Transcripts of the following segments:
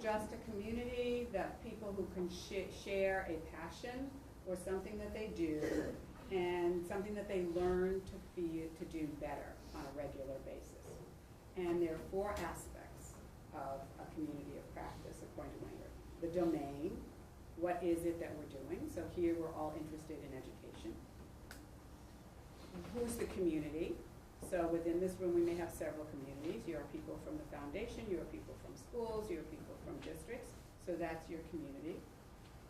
just a community that people who can share a passion or something that they do and something that they learn to do better on a regular basis. And there are 4 aspects of a community of practice, according to Langer. The domain, what is it that we're doing? So here we're all interested in education. Who's the community? So within this room we may have several communities. You are people from the foundation, you are people from schools, you are people from districts, so that's your community.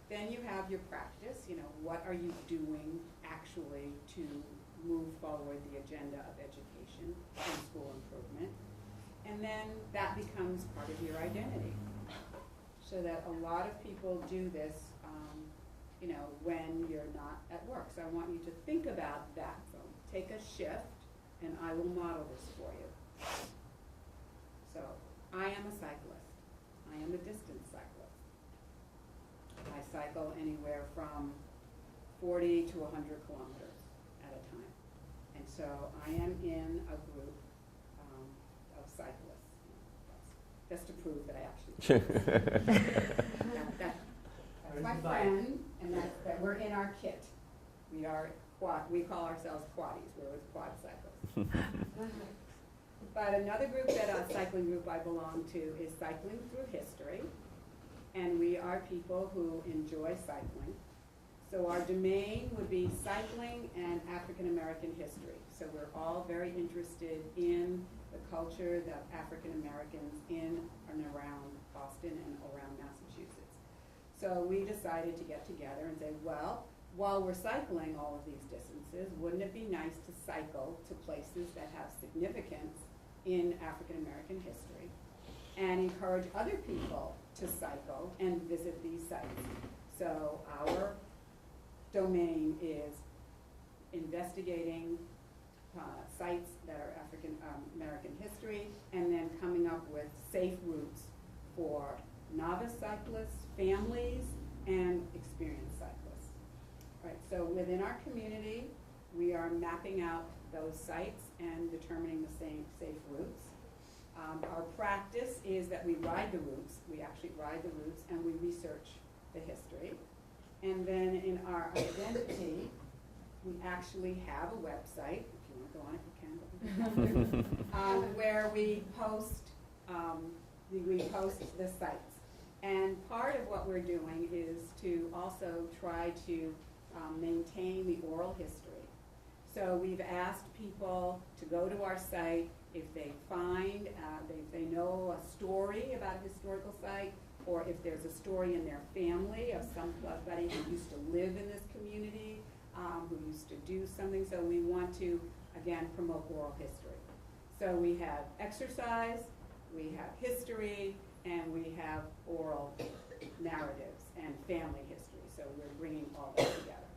Then you have your practice, what are you doing actually to move forward the agenda of education and school improvement? And then that becomes part of your identity. So that a lot of people do this, when you're not at work. So I want you to think about that. So take a shift, and I will model this for you. So I am a cyclist. I am a distance cyclist. I cycle anywhere from 40 to 100 kilometers at a time. And so I am in a group of cyclists. Just to prove that I actually that's my friend, and that we're in our kit. We call ourselves quaddies. We're with quad cyclists. But another group that cycling group I belong to is Cycling Through History, and we are people who enjoy cycling. So our domain would be cycling and African American history. So we're all very interested in the culture of African Americans in and around Boston and around Massachusetts. So we decided to get together and say, well, while we're cycling all of these distances, wouldn't it be nice to cycle to places that have significance in African American history and encourage other people to cycle and visit these sites? So our domain is investigating sites that are African American history and then coming up with safe routes for novice cyclists, families, and experienced cyclists. Right, so within our community, we are mapping out those sites and determining the safe routes. Our practice is that we ride the routes. We actually ride the routes and we research the history. And then in our identity, we actually have a website. If you want to go on it, you can. Where we post the sites. And part of what we're doing is to also try to maintain the oral history. So we've asked people to go to our site if they find, if they know a story about a historical site, or if there's a story in their family of somebody who used to live in this community, who used to do something. So we want to, again, promote oral history. So we have exercise, we have history, and we have oral narratives and family history. So we're bringing all that together.